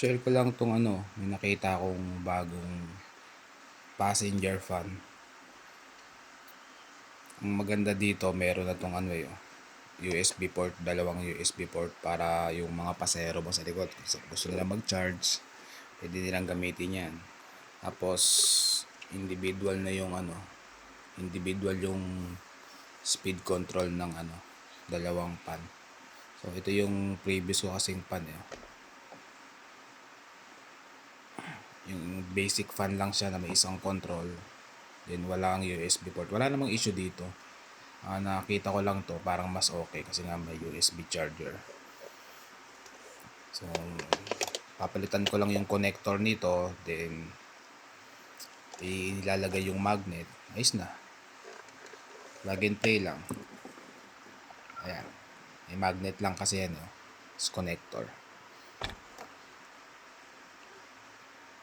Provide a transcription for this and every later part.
Share ko lang tong may nakita kong bagong passenger fan. Ang maganda dito, meron na tong USB port, dalawang USB port para yung mga pasahero mo sa likod. Gusto nila mag-charge, pwede nilang gamitin yan. Tapos, individual na yung individual yung speed control ng dalawang fan. So, ito yung previous ko kasing fan yung basic fan lang siya na may isang control, then wala ang USB port. Wala namang issue dito. Nakita ko lang to, parang mas okay kasi nga may USB charger. So papalitan ko lang yung connector nito, then ilalagay yung magnet. Ayos na, plug and play lang. Ayan, may magnet lang kasi yan is connector.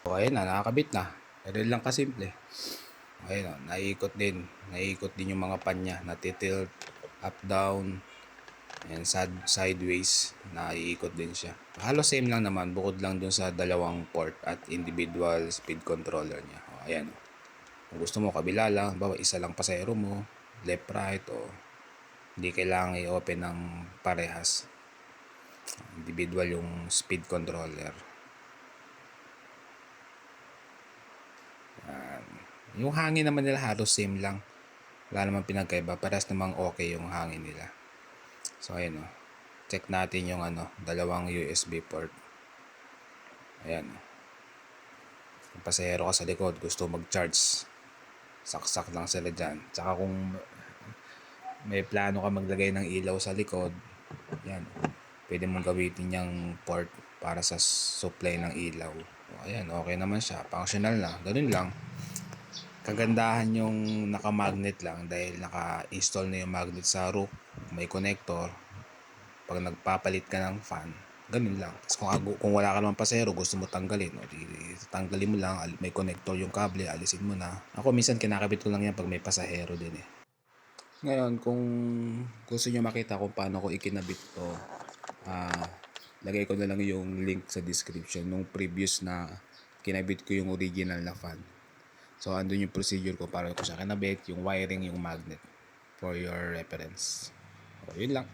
So ayun na, nakakabit na. Ganun lang kasimple. Ayun naiikot din yung mga pan niya, natitilt up down and sideways, naiikot din siya. Halos same lang naman, bukod lang dun sa dalawang port at individual speed controller niya. Ayan. Kung gusto mo kabila lang, bawa isa lang pasahero mo, left right, hindi kailangan i-open ng parehas. Individual yung speed controller. Yung hangin naman nila halos same lang. Wala namang pinagkaiba. Parehas namang okay yung hangin nila. So ayun check natin yung dalawang USB port. Ayan Yung pasahero ka sa likod, gusto mag-charge, saksak lang sila dyan. Tsaka kung may plano ka maglagay ng ilaw sa likod, yan, pwede mong gamitin yung port para sa supply ng ilaw. Ayan, okay naman siya, functional na, ganun lang. Kagandahan yung naka-magnet lang dahil naka-install na yung magnet sa roof, may connector. Pag nagpapalit ka ng fan, ganun lang. Kung wala ka naman pasahero, gusto mo tanggalin, tanggalin mo lang, may connector yung kable, alisin mo na. Ako minsan kinakabit ko lang yan pag may pasahero din Ngayon, kung gusto nyo makita kung paano ko ikinabit to, lagay ko na lang yung link sa description nung previous na kinabit ko yung original na fan. So, andun yung procedure ko para ko siya kinabit, yung wiring, yung magnet, for your reference. So, yun lang.